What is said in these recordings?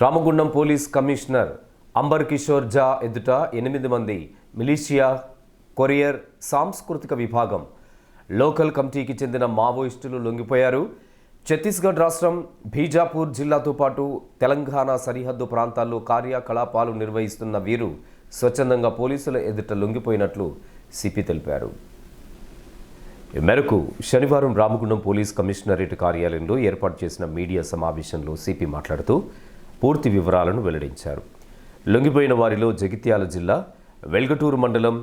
Ramagundam police commissioner Ambar Kishore Jha ఎదుట 8 మంది militia courier సాంస్కృతిక విభాగం లోకల్ కమిటీకి చెందిన మావోయిస్టులు లొంగిపోయారు. ఛత్తీస్గఢ్ రాష్ట్రం బీజాపూర్ జిల్లాతో పాటు తెలంగాణ సరిహద్దు ప్రాంతాల్లో కార్యకలాపాలు నిర్వహిస్తున్న వీరు స్వచ్ఛందంగా పోలీసుల ఎదుట లొంగిపోయినట్లు సిపి తెలిపారు. ఈ మేరకు శనివారం రామగుండం పోలీస్ కమిషనరేట్ కార్యాలయంలో ఏర్పాటు చేసిన మీడియా సమావేశంలో సిపి మాట్లాడుతూ పూర్తి వివరాలను వెల్లడించారు. లొంగిపోయిన వారిలో జగిత్యాల జిల్లా వెల్గటూరు మండలం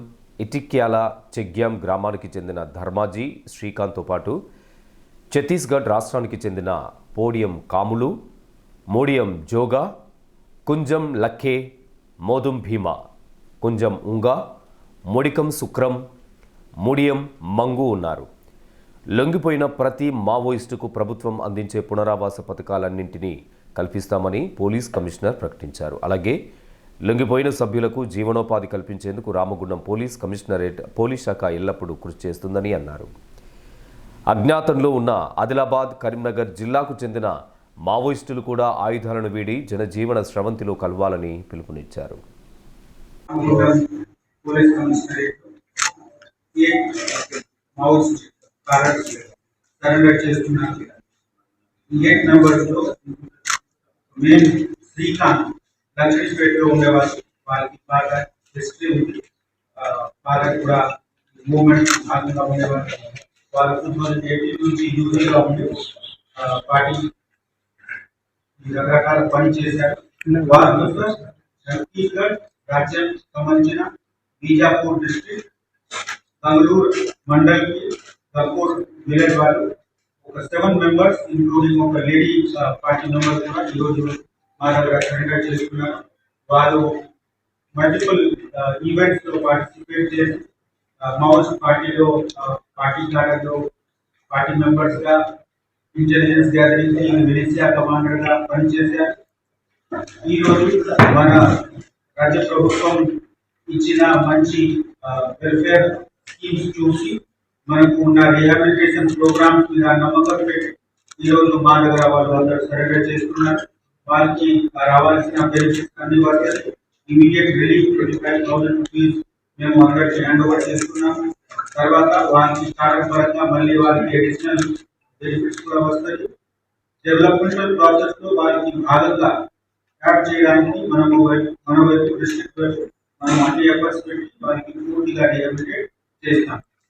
ఇటిక్యాల చెగ్యాం గ్రామానికి చెందిన ధర్మాజీ శ్రీకాంత్తో పాటు ఛత్తీస్గఢ్ రాష్ట్రానికి చెందిన పోడియం కాములు, మోడియం జోగా, కుంజం లక్కే, మోదుం భీమా, కుంజం ఉంగా, మొడికం శుక్రం, ముడియం మంగు ఉన్నారు. లొంగిపోయిన ప్రతి మావోయిస్టుకు ప్రభుత్వం అందించే పునరావాస పథకాలన్నింటినీ కల్పిస్తామని పోలీస్ కమిషనర్ ప్రకటించారు. అలాగే లొంగిపోయిన సభ్యులకు జీవనోపాధి కల్పించేందుకు రామగుండం పోలీస్ కమిషనరేట్ పోలీస్ శాఖ ఎల్లప్పుడూ కృషి చేస్తుందని అన్నారు. అజ్ఞాతంలో ఉన్న ఆదిలాబాద్, కరీంనగర్ జిల్లాకు చెందిన మావోయిస్టులు కూడా ఆయుధాలను వీడి జనజీవన స్రవంతిలో కలవాలని పిలుపునిచ్చారు. మెయిన్ శ్రీకాంత్ లక్ష్మీపేటలో ఉండేవాళ్ళు, వాళ్ళకి బాగా హిస్టరీ ఉంది, బాగా కూడా మూవ్మెంట్ భాగంగా ఉండేవాళ్ళు. వాళ్ళు 2018 నుంచి యూజర్గా ఉండి పార్టీ రకరకాల పని చేశారు. వాళ్ళు ఛత్తీస్గఢ్ రాజ్యం సంబంధించిన బీజాపూర్ డిస్ట్రిక్ట్ కంగలూరు మండల్కి గర్పూర్ విలేజ్ వాళ్ళు ఒక 7 మెంబర్స్ ఇంక్లూడింగ్ ఒక లేడీ పార్టీ మెంబర్ కూడా ఈరోజు మా దగ్గర సరెండర్ చేసుకున్నారు. వాళ్ళు మల్టిపుల్ ఈవెంట్స్ లో పార్టిసిపేట్ చేసి మావోయిస్ట్ పార్టీలో పార్టీ కార్డులో పార్టీ మెంబర్స్ గా, ఇంటెలిజెన్స్ గ్యాదరింగ్ మిలిషియా కమాండర్ గా పనిచేశారు. ఈరోజు మన రాజ్య ప్రభుత్వం ఇచ్చిన మంచి వెల్ఫేర్ స్కీమ్స్ చూసి మనకు ఉన్న రిహాబిలిటేషన్ ప్రోగ్రామ్స్ మీద నమ్మకం పెట్టి ఈరోజు మా దగ్గర వాళ్ళు అందరూ సరెండర్ చేస్తున్నారు. వాళ్ళకి రావాల్సిన బెనిఫిట్స్ అన్ని వస్తాయి. ఇమీడియట్ రిలీఫ్ 25,000 రూపీస్ మేము అందరికి హ్యాండ్ ఓవర్ చేస్తున్నాము. తర్వాత వాళ్ళకి స్టార్టప్ పరంగా మళ్ళీ వాళ్ళకి అడిషనల్ బెనిఫిట్స్ కూడా వస్తాయి. డెవలప్మెంటల్ ప్రాసెస్ లో వాళ్ళకి భాగంగా యాడ్ చేయడానికి మన వైపు డిస్ట్రిక్ట్ వైపు మనం అన్ని ఎఫర్ట్స్ పెట్టి వాళ్ళకి పూర్తిగా రిహాబిలిటేట్ చేస్తాం.